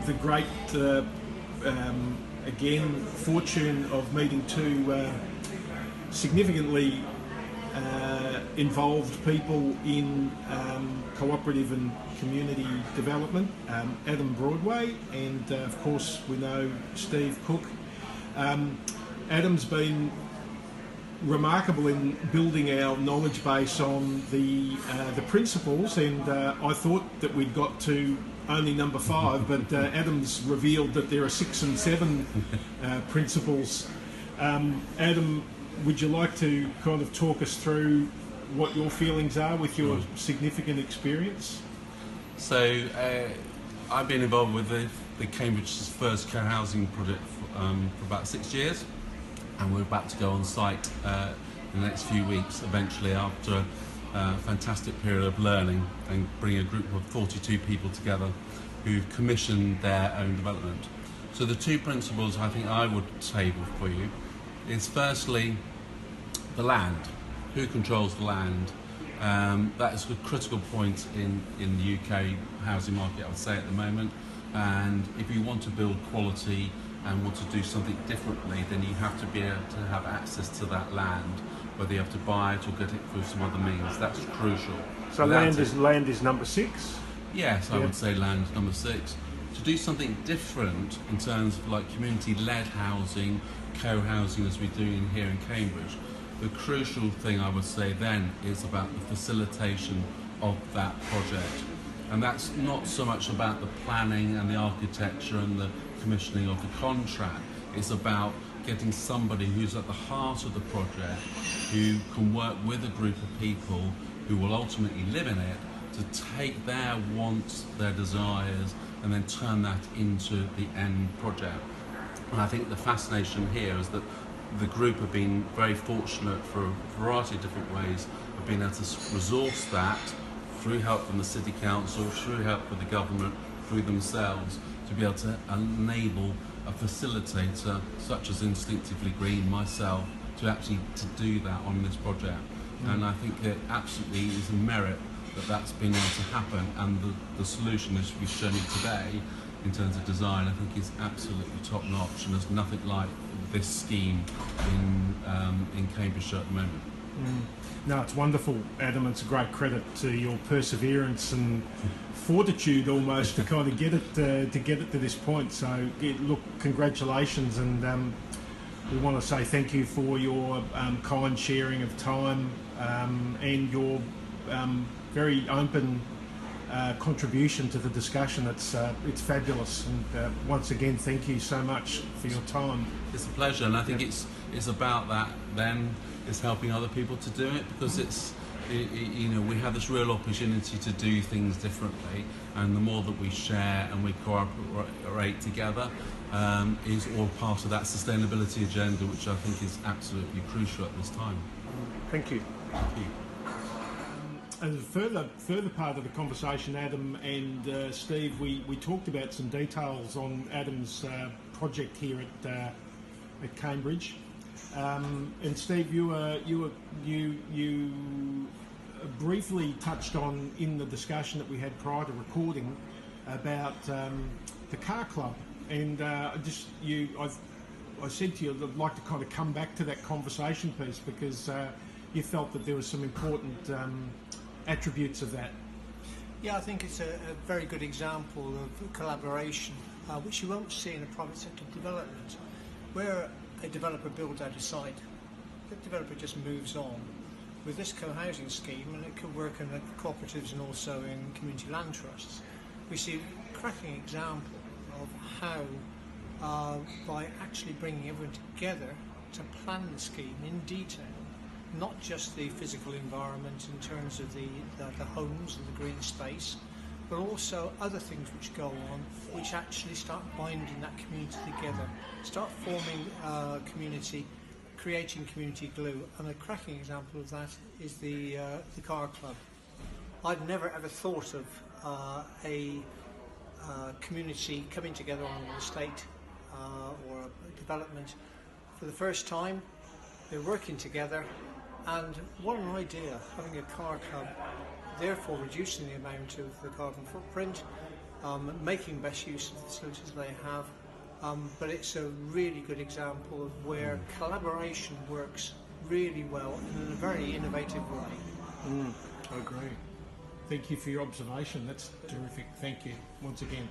the great, again, fortune of meeting two significantly involved people in cooperative and community development, Adam Broadway, and of course we know Steve Cook. Adam's been remarkable in building our knowledge base on the principles, and I thought that we'd got to only number 5, but Adam's revealed that there are 6 and 7 principles. Adam, would you like to kind of talk us through what your feelings are with your significant experience? So I've been involved with the Cambridge's first co-housing project for about 6 years, and we're about to go on site in the next few weeks, eventually, after a fantastic period of learning, and bring a group of 42 people together who've commissioned their own development. So the 2 principles I think I would table for you is firstly the land. Who controls the land? That is a critical point in the UK housing market, I would say, at the moment. And if you want to build quality and want to do something differently, then you have to be able to have access to that land, whether you have to buy it or get it through some other means. That's crucial. So land is number 6? Yes, I would say land is number 6. To do something different in terms of like community-led housing, co-housing as we do in here in Cambridge, the crucial thing I would say then is about the facilitation of that project. And that's not so much about the planning and the architecture and the commissioning of the contract. It's about getting somebody who's at the heart of the project, who can work with a group of people who will ultimately live in it, to take their wants, their desires, and then turn that into the end project. And I think the fascination here is that the group have been very fortunate for a variety of different ways of being able to resource that through help from the City Council, through help from the government, through themselves, to be able to enable a facilitator such as Instinctively Green, myself, to actually to do that on this project. And I think it absolutely is a merit that that's been able to happen, and the solution as we've shown you today in terms of design, I think is absolutely top notch, and there's nothing like this scheme in Cambridgeshire at the moment. No, it's wonderful, Adam. It's a great credit to your perseverance and fortitude almost to kind of get it to this point. So, look, congratulations, and we want to say thank you for your kind sharing of time and your very open contribution to the discussion. It's fabulous, and once again, thank you so much for your time. It's a pleasure, and I think it's about that. Then it's helping other people to do it, because you know, we have this real opportunity to do things differently, and the more that we share and we cooperate together is all part of that sustainability agenda, which I think is absolutely crucial at this time. Thank you. Thank you. As a further part of the conversation, Adam and Steve, we talked about some details on Adam's project here at Cambridge. And Steve, you briefly touched on in the discussion that we had prior to recording about the car club, and I said to you I'd like to kind of come back to that conversation piece, because you felt that there was some important attributes of that. Yeah, I think it's a very good example of collaboration, which you won't see in a private sector development, where a developer builds out a site, the developer just moves on. With this co-housing scheme, and it could work in cooperatives and also in community land trusts, we see a cracking example of how, by actually bringing everyone together to plan the scheme in detail, not just the physical environment in terms of the homes and the green space, but also other things which go on, which actually start binding that community together, start forming community, creating community glue. And a cracking example of that is the car club. I'd never ever thought of a community coming together on an estate or a development for the first time. They're working together, and what an idea, having a car club, therefore reducing the amount of the carbon footprint, making best use of the facilities they have. But it's a really good example of where collaboration works really well and in a very innovative way. I agree. Thank you for your observation. That's terrific. Thank you once again.